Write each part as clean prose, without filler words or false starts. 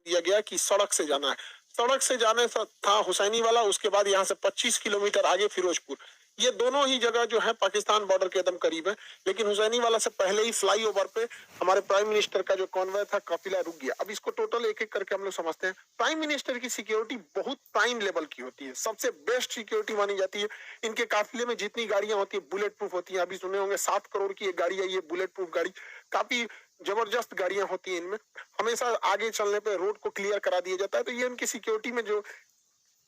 दिया गया कि सड़क से जाना है। सड़क से जाने था हुसैनी वाला, उसके बाद यहाँ से 25 किलोमीटर आगे फिरोजपुर। ये दोनों ही जगह जो है पाकिस्तान बॉर्डर के एकदम करीब है। लेकिन हुसैनी वाला से पहले ही फ्लाईओवर पे हमारे प्राइम मिनिस्टर का जो कॉन्वॉय था काफिला रुक गया। अब इसको टोटल एक एक करके हम लोग समझते हैं। प्राइम मिनिस्टर की सिक्योरिटी बहुत प्राइम लेवल की होती है, सबसे बेस्ट सिक्योरिटी मानी जाती है। इनके काफिले में जितनी गाड़ियां होती है बुलेट प्रूफ होती है। अभी सुने होंगे 7 करोड़ की एक गाड़ी है, ये बुलेट प्रूफ गाड़ी, काफी जबरदस्त गाड़ियां होती हैं इनमें। हमेशा आगे चलने पे रोड को क्लियर करा दिया जाता है। तो ये उनकी सिक्योरिटी में जो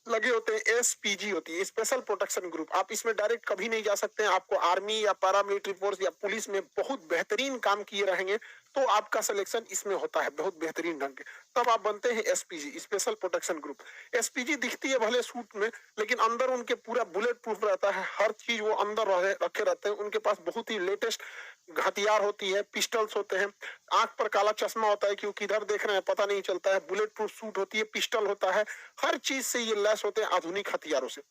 लगे होते हैं एसपीजी होती है, स्पेशल प्रोटेक्शन ग्रुप। आप इसमें डायरेक्ट कभी नहीं जा सकते हैं। आपको आर्मी या पैरामिलिट्री फोर्स या पुलिस में बहुत बेहतरीन काम किए रहेंगे तो आपका सिलेक्शन इसमें होता है बहुत बेहतरीन ढंग के, तब आप बनते हैं SPG, special protection group. SPG दिखती है भले सूट में, लेकिन अंदर उनके पूरा बुलेट प्रूफ रहता है। हर चीज वो अंदर रखे रहते हैं। उनके पास बहुत ही लेटेस्ट हथियार होती है, पिस्टल्स होते हैं। आंख पर काला चश्मा होता है कि वो किधर देख रहे हैं पता नहीं चलता है। बुलेट प्रूफ सूट होती है, पिस्टल होता है, हर चीज से ये लैस होते हैं आधुनिक हथियारों से।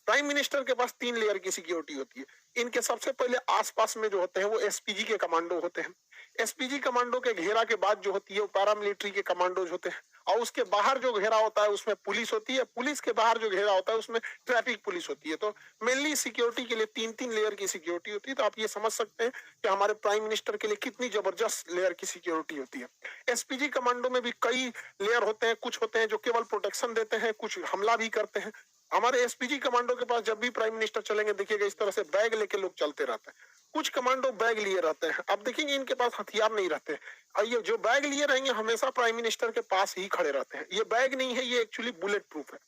प्राइम मिनिस्टर के पास 3 लेयर की सिक्योरिटी होती है। इनके सबसे पहले आसपास में जो होते हैं वो एसपीजी के कमांडो होते हैं। एसपीजी कमांडो के घेरा के बाद जो होती है वो पैरामिलिट्री के कमांडोज होते हैं। और उसके बाहर जो घेरा होता है उसमें पुलिस होती है। पुलिस के बाहर जो घेरा होता है उसमें ट्रैफिक पुलिस होती है। तो मेनली सिक्योरिटी के लिए 3-3 लेयर की सिक्योरिटी होती है। तो आप ये समझ सकते हैं कि हमारे प्राइम मिनिस्टर के लिए कितनी जबरदस्त लेयर की सिक्योरिटी होती है। एसपीजी कमांडो में भी कई लेयर होते हैं। कुछ होते हैं जो केवल प्रोटेक्शन देते हैं, कुछ हमला भी करते हैं। हमारे एसपीजी कमांडो के पास जब भी प्राइम मिनिस्टर चलेंगे देखिएगा इस तरह से बैग लेके लोग चलते रहते हैं। कुछ कमांडो बैग लिए रहते हैं। अब देखेंगे इनके पास हथियार नहीं रहते। और ये जो बैग लिए रहेंगे हमेशा प्राइम मिनिस्टर के पास ही खड़े रहते हैं। ये बैग नहीं है, ये एक्चुअली बुलेट प्रूफ है।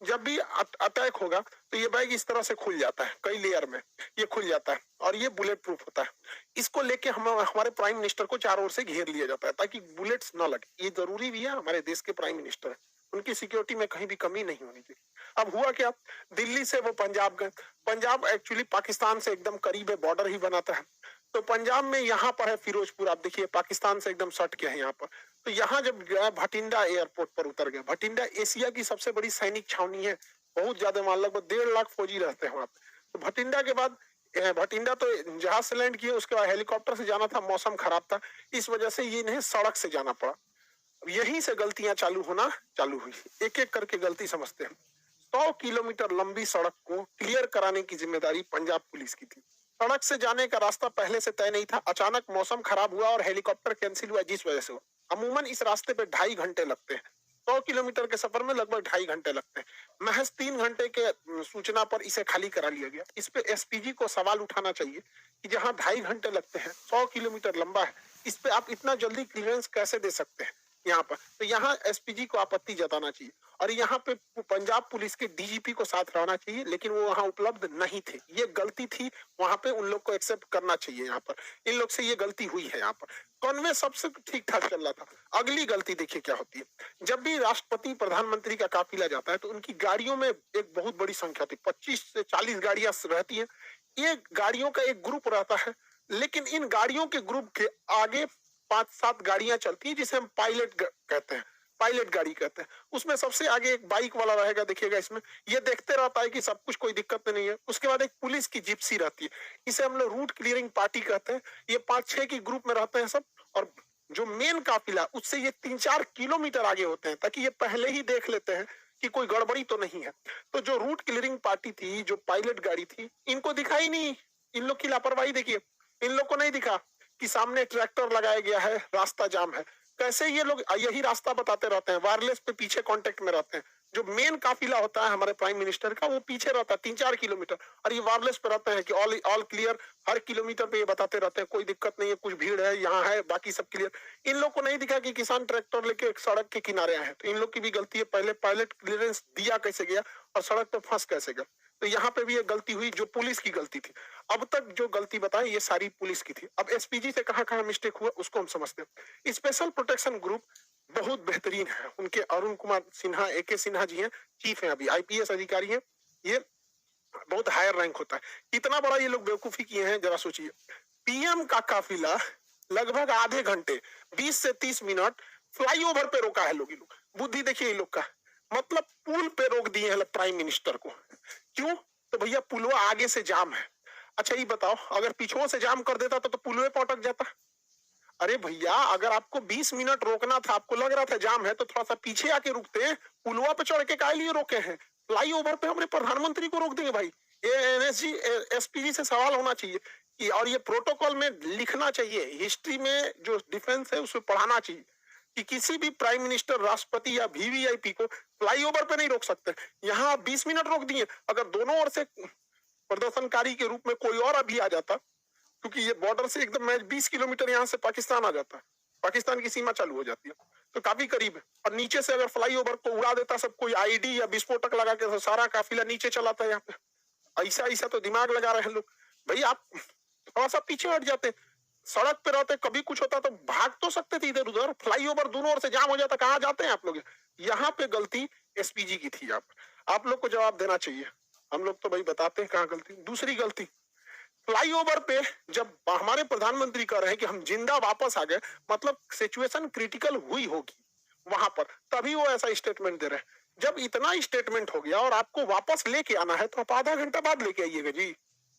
जब भी अटैक होगा तो ये बैग इस तरह से खुल जाता है, कई लेयर में ये खुल जाता है और ये बुलेट प्रूफ होता है। इसको लेके हम हमारे प्राइम मिनिस्टर को चारों ओर से घेर लिया जाता है ताकि बुलेट्स ना लगे। ये जरूरी भी है, हमारे देश के प्राइम मिनिस्टर है, उनकी सिक्योरिटी में कहीं भी कमी नहीं होनी चाहिए। अब हुआ क्या, दिल्ली से वो पंजाब गए। पंजाब एक्चुअली पाकिस्तान से एकदम करीब है, बॉर्डर ही बनाता है। तो पंजाब में यहाँ पर है फिरोजपुर, आप देखिए पाकिस्तान से एकदम सट के है यहाँ पर। तो यहाँ जब गया भटिंडा एयरपोर्ट पर उतर गया। भटिंडा एशिया की सबसे बड़ी सैनिक छावनी है, बहुत ज्यादा मान लगभग 1.5 लाख फौजी रहते हैं वहां पे। तो भटिंडा के बाद भटिंडा तो जहाज से लैंड किए, उसके बाद हेलीकॉप्टर से जाना था, मौसम खराब था, इस वजह से ये इन्हें सड़क से जाना पड़ा। अब यहीं से गलतियां चालू होना चालू हुई। एक एक करके गलती समझते हैं। 100 किलोमीटर लंबी सड़क को क्लियर कराने की जिम्मेदारी पंजाब पुलिस की थी। सड़क से जाने का रास्ता पहले से तय नहीं था। अचानक मौसम खराब हुआ और हेलीकॉप्टर कैंसिल हुआ, जिस वजह से हुआ। अमूमन इस रास्ते पे 2.5 घंटे लगते हैं। 100 किलोमीटर के सफर में लगभग 2.5 घंटे लगते हैं। महज 3 घंटे के सूचना पर इसे खाली करा लिया गया। इस पे एसपीजी को सवाल उठाना चाहिए कि जहां 2.5 घंटे लगते हैं, 100 किलोमीटर लंबा है, इस पे आप इतना जल्दी क्लियरेंस कैसे दे सकते हैं यहाँ पर। तो यहाँ एसपीजी को आपत्ति जताना चाहिए। और यहाँ पे पंजाब पुलिस के डीजीपी को साथ रहना चाहिए, लेकिन वो वहां उपलब्ध नहीं थे। ये गलती थी, वहां पे उन लोग को एक्सेप्ट करना चाहिए। यहाँ पर इन लोग से ये गलती हुई है। यहाँ पर कॉन्वे सबसे ठीक ठाक चल रहा था। अगली गलती देखिए क्या होती है। जब भी राष्ट्रपति प्रधानमंत्री का काफिला जाता है तो उनकी गाड़ियों में एक बहुत बड़ी संख्या थी, 25 से 40 गाड़ियां रहती है। ये गाड़ियों का एक ग्रुप रहता है, लेकिन इन गाड़ियों के ग्रुप के आगे 5-7 गाड़ियां चलती है जिसे हम पायलट कहते हैं, पायलट गाड़ी कहते हैं। उसमें सबसे आगे एक बाइक वाला रहेगा, देखिएगा इसमें, ये देखते रहता है कि सब कुछ कोई दिक्कत तो नहीं है। उसके बाद एक पुलिस की जिप्सी रहती है, इसे हम लोग रूट क्लियरिंग पार्टी कहते हैं। ये 5-6 की ग्रुप में रहते हैं सब। और जो मेन काफिला उससे ये 3-4 किलोमीटर आगे होते हैं ताकि ये पहले ही देख लेते हैं कि कोई गड़बड़ी तो नहीं है। तो जो रूट क्लियरिंग पार्टी थी, जो पायलट गाड़ी थी, इनको दिखाई नहीं। इन लोग की लापरवाही देखिए, इन लोग को नहीं दिखा कि सामने ट्रैक्टर लगाया गया है, रास्ता जाम है। कैसे ये लोग यही रास्ता बताते रहते हैं, वायरलेस पे पीछे कांटेक्ट में रहते हैं। जो मेन काफिला होता है हमारे प्राइम मिनिस्टर का, वो पीछे रहता है 3-4 किलोमीटर, और ये वायरलेस पे रहते हैं कि ऑल क्लियर। हर किलोमीटर पे ये बताते रहते हैं कोई दिक्कत नहीं है, कुछ भीड़ है, यहाँ है, बाकी सब क्लियर। इन लोग को नहीं दिखा कि किसान ट्रैक्टर लेके एक सड़क के किनारे आए हैं। तो इन लोग की भी गलती है, पहले पायलट क्लियरेंस दिया कैसे गया और सड़क पे फंस कैसे गया। तो यहाँ पे भी ये गलती हुई, जो पुलिस की गलती थी। अब तक जो गलती बताए ये सारी पुलिस की थी। अब एसपीजी से कहाँ कहाँ मिस्टेक हुआ उसको हम समझते हैं। स्पेशल प्रोटेक्शन ग्रुप बहुत बेहतरीन है। उनके अरुण कुमार सिन्हा, एके सिन्हा जी हैं, चीफ हैं, अभी आईपीएस अधिकारी हैं। ये बहुत हायर रैंक होता है। कितना बड़ा ये लोग बेवकूफी किए हैं जरा सोचिए। पीएम का काफिला लगभग आधे घंटे, 20 से 30 मिनट फ्लाईओवर पे रोका है लोग। ये लोग बुद्धि देखिए इन लोग का, मतलब पुल पे रोक दिए हैं प्राइम मिनिस्टर को। क्यों? तो भैया पुलवा आगे से जाम है। अच्छा ये बताओ, अगर पीछों से जाम कर देता तो पुलवे पे अटक जाता। अरे भैया, अगर आपको 20 मिनट रोकना था, आपको लग रहा था जाम है, तो थोड़ा सा पीछे आके रुकते। पुलवा पे चढ़ के काहे लिए रोके हैं? फ्लाईओवर पे हमने प्रधानमंत्री को रोक देंगे भाई? ये एनएसजी एसपीजी से सवाल होना चाहिए कि, और ये प्रोटोकॉल में लिखना चाहिए, हिस्ट्री में जो डिफेंस है उसमें पढ़ाना चाहिए कि किसी भी प्राइम मिनिस्टर, राष्ट्रपति या वीवीआईपी को फ्लाईओवर पे नहीं रोक सकते। यहाँ 20 मिनट रोक दिए। अगर दोनों ओर से प्रदर्शनकारी के रूप में कोई और अभी आ जाता, क्योंकि ये बॉर्डर से एकदम 20 किलोमीटर यहाँ से पाकिस्तान आ जाता है, पाकिस्तान की सीमा चालू हो जाती है, तो काफी करीब है। और नीचे से अगर फ्लाईओवर को उड़ा देता सब कोई आईडी या विस्फोटक लगा के, तो सारा काफिला नीचे चलाता है यहाँ पे। ऐसा ऐसा तो दिमाग लगा रहे हैं लोग। भाई आप थोड़ा सा पीछे हट जाते, सड़क पे रहते, कभी कुछ होता तो भाग तो सकते थे इधर उधर। फ्लाईओवर दोनों ओर से जाम हो जाता, कहाँ जाते हैं आप लोग? यहाँ पे गलती एसपीजी की थी। आप लोग को जवाब देना चाहिए। हम लोग तो भाई बताते हैं कहाँ गलती। दूसरी गलती, फ्लाईओवर पे जब हमारे प्रधानमंत्री कह रहे हैं कि हम जिंदा वापस आ गए, मतलब सिचुएशन क्रिटिकल हुई होगी वहां पर, तभी वो ऐसा स्टेटमेंट दे रहे हैं। जब इतना स्टेटमेंट हो गया और आपको वापस लेके आना है, तो आप आधा घंटा बाद लेके आइएगा जी।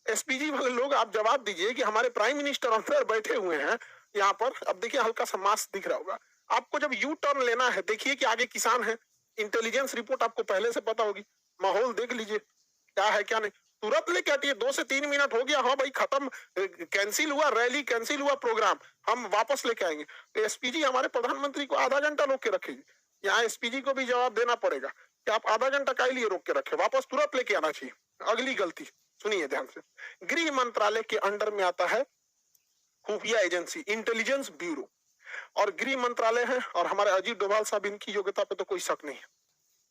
एसपीजी वाले लोग, आप जवाब दीजिए कि हमारे प्राइम मिनिस्टर अंदर बैठे हुए हैं यहाँ पर। अब देखिए, हल्का सा मास्क दिख रहा होगा आपको। जब यू टर्न लेना है, देखिए कि आगे किसान है, इंटेलिजेंस रिपोर्ट आपको पहले से पता होगी, माहौल देख लीजिए क्या है क्या नहीं, तुरंत लेके आती है। 2 से 3 मिनट हो गया, हाँ भाई खत्म, कैंसिल हुआ रैली, कैंसिल हुआ प्रोग्राम, हम वापस लेके आएंगे। तो एसपीजी हमारे प्रधानमंत्री को आधा घंटा रोक के रखेगी। यहाँ एसपीजी को भी जवाब देना पड़ेगा कि आप आधा घंटा काहे लिए रोक के रखे, वापस तुरंत लेके आना चाहिए। अगली गलती सुनिए ध्यान से, गृह मंत्रालय के अंडर में आता है खुफिया एजेंसी, इंटेलिजेंस ब्यूरो, और गृह मंत्रालय है, और हमारे अजीत डोभाल साहब, इनकी योग्यता पे तो कोई शक नहीं है।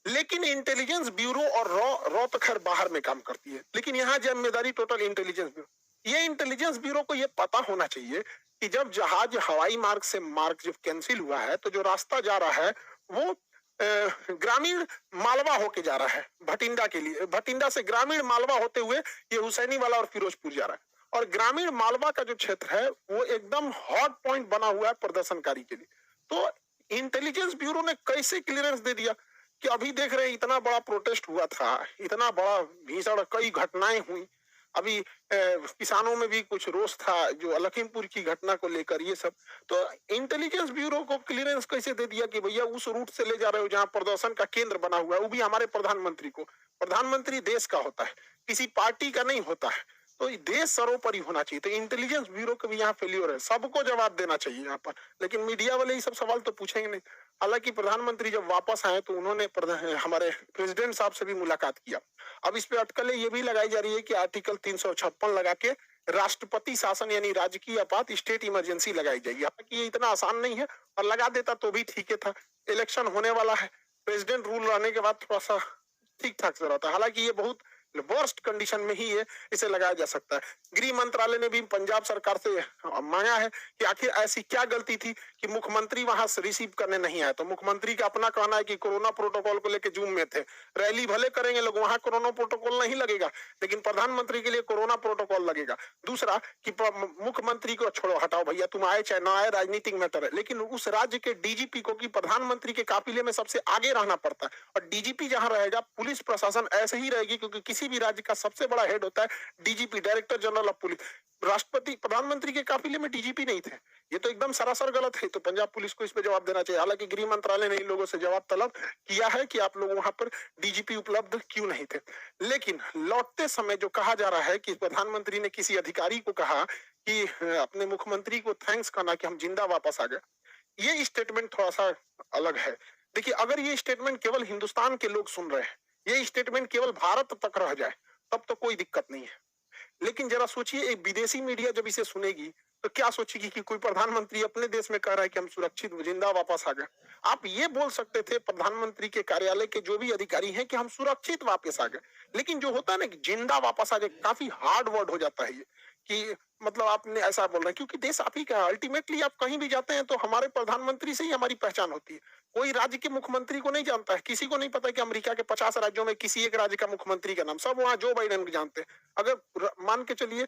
लेकिन इंटेलिजेंस ब्यूरो और रॉ तो खैर बाहर में काम करती है, लेकिन यहाँ जिम्मेदारी टोटल इंटेलिजेंस ब्यूरो। ये इंटेलिजेंस ब्यूरो को ये पता होना चाहिए कि जब जहाज हवाई मार्ग से मार्ग जब कैंसिल हुआ है, तो जो रास्ता जा रहा है वो ग्रामीण मालवा होके जा रहा है भटिंडा के लिए, भटिंडा से ग्रामीण मालवा होते हुए ये हुसैनी वाला और फिरोजपुर जा रहा है। और ग्रामीण मालवा का जो क्षेत्र है वो एकदम हॉट पॉइंट बना हुआ है प्रदर्शनकारी के लिए। तो इंटेलिजेंस ब्यूरो ने कैसे क्लियरेंस दे दिया कि अभी देख रहे हैं इतना बड़ा प्रोटेस्ट हुआ था, इतना बड़ा भीषण कई घटनाएं हुई, अभी किसानों में भी कुछ रोष था जो लखीमपुर की घटना को लेकर, ये सब। तो इंटेलिजेंस ब्यूरो को क्लियरेंस कैसे दे दिया कि भैया उस रूट से ले जा रहे हो जहां प्रदर्शन का केंद्र बना हुआ है, वो भी हमारे प्रधानमंत्री को। प्रधानमंत्री देश का होता है, किसी पार्टी का नहीं होता है, तो देश सर्वोपरि होना चाहिए। तो इंटेलिजेंस ब्यूरो का भी यहाँ फेल्योर है, सबको जवाब देना चाहिए यहाँ पर। लेकिन मीडिया वाले ये सब सवाल तो पूछेंगे नहीं। हालांकि प्रधानमंत्री जब वापस आए तो उन्होंने हमारे प्रेसिडेंट साहब से भी मुलाकात किया। अब इस पे अटकलें ये भी लगाई जा रही है कि आर्टिकल 356 लगा के राष्ट्रपति शासन यानी राजकीय आपात, स्टेट इमरजेंसी लगाई जाएगी। हालांकि ये इतना आसान नहीं है, और लगा देता तो भी ठीक है था। इलेक्शन होने वाला है, प्रेसिडेंट रूल रहने के बाद थोड़ा सा ठीक ठाक से रहता है। हालांकि ये बहुत वर्स्ट कंडीशन में ही ये इसे लगाया जा सकता है। गृह मंत्रालय ने भी पंजाब सरकार से मांगा है कि आखिर ऐसी क्या गलती थी कि मुख्यमंत्री वहां से रिसीव करने नहीं आए। तो मुख्यमंत्री का अपना कहना है कि कोरोना प्रोटोकॉल को लेकर जूम में थे, रैली भले करेंगे लोग, वहां कोरोना प्रोटोकॉल नहीं लगेगा, लेकिन प्रधानमंत्री के लिए कोरोना प्रोटोकॉल लगेगा। दूसरा कि मुख्यमंत्री को छोड़ो, हटाओ भैया, तुम आए चाहे ना आए, राजनीतिक मैटर है, लेकिन उस राज्य के डीजीपी को कि प्रधानमंत्री के काफिले में सबसे आगे रहना पड़ता है। और डीजीपी जहां रहेगा, पुलिस प्रशासन ऐसे ही रहेगी, क्योंकि किसी भी राज्य का सबसे बड़ा हेड होता है DGP, director general of police. राष्ट्रपति प्रधानमंत्री के काफिले में डीजीपी नहीं थे, ये तो एकदम सरासर गलत है। तो पंजाब पुलिस को इस पे जवाब देना चाहिए। हालांकि गृह मंत्रालय ने इन लोगों से जवाब तलब किया है कि आप लोग वहां पर डीजीपी उपलब्ध क्यों नहीं थे। लेकिन लौटते समय जो कहा जा रहा है कि प्रधानमंत्री ने किसी अधिकारी को कहा कि अपने मुख्यमंत्री को थैंक्स करना कि हम जिंदा वापस आ गए, ये स्टेटमेंट थोड़ा सा अलग है। देखिए, अगर ये स्टेटमेंट केवल हिंदुस्तान के लोग सुन रहे हैं, ये स्टेटमेंट केवल भारत तक रह जाए, तब तो कोई दिक्कत नहीं है। लेकिन जरा सोचिए, एक विदेशी मीडिया जब इसे सुनेगी तो क्या सोचेगी कि कोई प्रधानमंत्री अपने देश में कह रहा है कि हम सुरक्षित जिंदा वापस आ गए। आप ये बोल सकते थे प्रधानमंत्री के कार्यालय के जो भी अधिकारी हैं कि हम सुरक्षित वापस आ गए, लेकिन जो होता है ना कि जिंदा वापस आ गए, काफी हार्ड वर्ड हो जाता है ये, कि मतलब आपने ऐसा बोल रहे हैं, क्योंकि देश आप ही का है। अल्टीमेटली आप कहीं भी जाते हैं तो हमारे प्रधानमंत्री से ही हमारी पहचान होती है। कोई राज्य के मुख्यमंत्री को नहीं जानता है, किसी को नहीं पता कि अमेरिका के 50 राज्यों में किसी एक राज्य का मुख्यमंत्री का नाम, सब वहां जो बाइडेन को जानते हैं। अगर मान के चलिए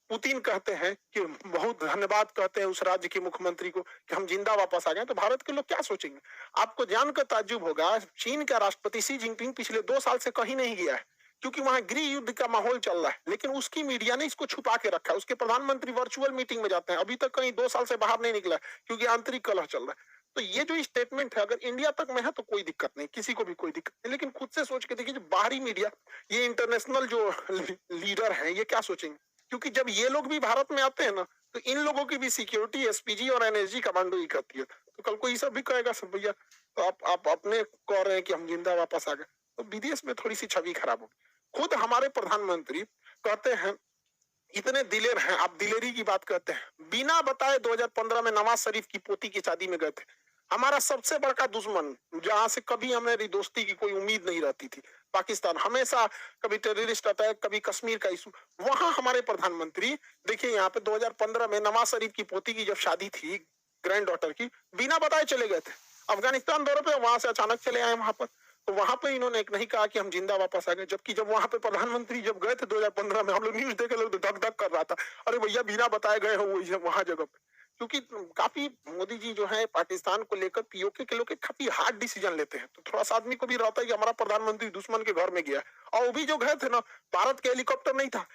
पुतिन कहते हैं कि बहुत धन्यवाद कहते हैं उस राज्य के मुख्यमंत्री को कि हम जिंदा वापस आ गए, तो भारत के लोग क्या सोचेंगे? आपको जानकर ताज्जुब होगा, चीन का राष्ट्रपति शी जिनपिंग पिछले 2 साल से कहीं नहीं गया है, क्योंकि वहां गृह युद्ध का माहौल चल रहा है, लेकिन उसकी मीडिया ने इसको छुपा के रखा है। उसके प्रधानमंत्री वर्चुअल मीटिंग में जाते हैं, अभी तक कहीं 2 साल से बाहर नहीं निकला क्योंकि आंतरिक कलह चल रहा है। तो ये जो स्टेटमेंट है अगर इंडिया तक में है तो कोई दिक्कत नहीं, किसी को भी कोई दिक्कत नहीं, लेकिन खुद से सोच के देखिए जो बाहरी मीडिया, ये इंटरनेशनल जो लीडर हैं, ये क्या सोचेंगे? क्योंकि जब ये लोग भी भारत में आते हैं ना, तो इन लोगों की भी सिक्योरिटी एसपीजी और एनएसजी कमांडो ही करती है। तो कल को ये सब भी कहेगा सब भैया तो आप अपने कह रहे हैं कि हम जिंदा वापस आ गए, तो विदेश में थोड़ी सी छवि खराब होगी। खुद हमारे प्रधानमंत्री कहते हैं इतने दिलेर हैं, आप दिलेरी की बात करते हैं, बिना बताए 2015 में नवाज शरीफ की पोती की शादी में गए थे। हमारा सबसे बड़ा दुश्मन, जहां से कभी हमारी दोस्ती की कोई उम्मीद नहीं रहती थी, पाकिस्तान, हमेशा कभी टेररिस्ट अटैक, कभी कश्मीर का इशू, वहां हमारे प्रधानमंत्री देखिए यहाँ पे 2015 में नवाज शरीफ की पोती की जब शादी थी, ग्रैंड डॉटर की, बिना बताए चले गए थे अफगानिस्तान दौरे पे, वहां से अचानक चले आए वहां पर। तो वहां पे इन्होंने एक नहीं कहा कि हम जिंदा वापस आ गए, जबकि जब वहां पे प्रधानमंत्री जब गए थे 2015 में, हम लोग न्यूज देखे, लोग धक धक कर रहा था, अरे भैया बिना बताए गए हो वहां जगह पे। क्योंकि काफी मोदी जी जो है पाकिस्तान को लेकर पीओके के लोग काफी हार्ड डिसीजन लेते हैं, तो थोड़ा सा आदमी को भी रहता है कि हमारा प्रधानमंत्री दुश्मन के घर में गया, और वो भी जो गए थे ना, भारत के हेलीकॉप्टर नहीं था,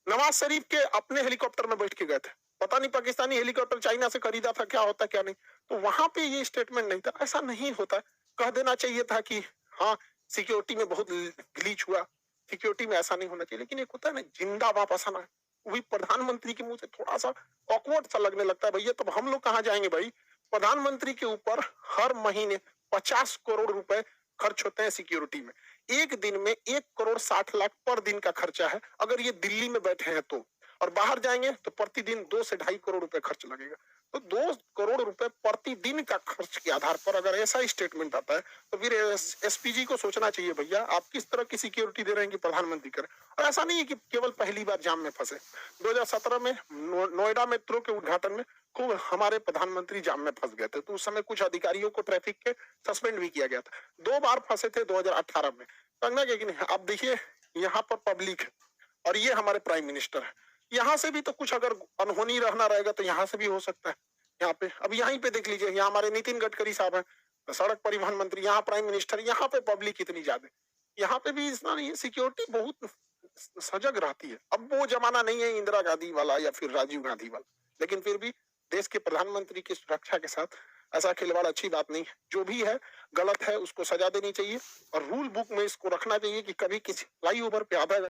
नवाज शरीफ के अपने हेलीकॉप्टर में बैठ के गए थे। पता नहीं पाकिस्तानी हेलीकॉप्टर चाइना से खरीदा था, क्या होता क्या नहीं। तो वहां पे ये स्टेटमेंट नहीं था, ऐसा नहीं होता। कह देना चाहिए था कि हाँ सिक्योरिटी में बहुत ग्लीच हुआ, सिक्योरिटी में ऐसा नहीं होना चाहिए, लेकिन एक होता है ना जिंदा वापस आना, वही प्रधानमंत्री के मुंह से थोड़ा सा ऑकवर्ड सा लगने लगता है। भैया तब हम लोग कहाँ जाएंगे भाई? प्रधानमंत्री के ऊपर हर महीने 50 करोड़ रुपए खर्च होते हैं सिक्योरिटी में। एक दिन में 1 करोड़ 60 लाख पर दिन का खर्चा है, अगर ये दिल्ली में बैठे हैं तो। और बाहर जाएंगे तो प्रतिदिन 2 से 2.5 करोड़ रुपए खर्च लगेगा। तो 2 करोड़ रुपए प्रतिदिन का खर्च के आधार पर अगर ऐसा स्टेटमेंट आता है, तो फिर एसपीजी को सोचना चाहिए भैया आप किस तरह की सिक्योरिटी दे रहे हैं कि प्रधानमंत्री करें। और ऐसा नहीं है कि केवल पहली बार जाम में फंसे। 2017 में नोएडा मेट्रो के उद्घाटन में खूब हमारे प्रधानमंत्री जाम में फंस गए थे, तो उस समय कुछ अधिकारियों को ट्रैफिक के सस्पेंड भी किया गया था। 2 बार फंसे थे 2018 में। करना क्या कि नहीं, आप देखिए यहाँ पर पब्लिक है और ये हमारे प्राइम मिनिस्टर है, यहाँ से भी तो कुछ अगर अनहोनी रहना रहेगा तो यहाँ से भी हो सकता है। यहाँ पे अब यहीं पे देख लीजिए, यहाँ हमारे नितिन गडकरी साहब हैं, सड़क परिवहन मंत्री, यहाँ प्राइम मिनिस्टर, यहाँ पे पब्लिक इतनी ज्यादा, यहाँ पे भी इतना नहीं है, सिक्योरिटी बहुत सजग रहती है। अब वो जमाना नहीं है इंदिरा गांधी वाला या फिर राजीव गांधी वाला, लेकिन फिर भी देश के प्रधानमंत्री की सुरक्षा के साथ ऐसा खिलवाड़ अच्छी बात नहीं है। जो भी है गलत है उसको सजा देनी चाहिए और रूल बुक में इसको रखना चाहिए कि कभी किसी फ्लाईओवर पे आधा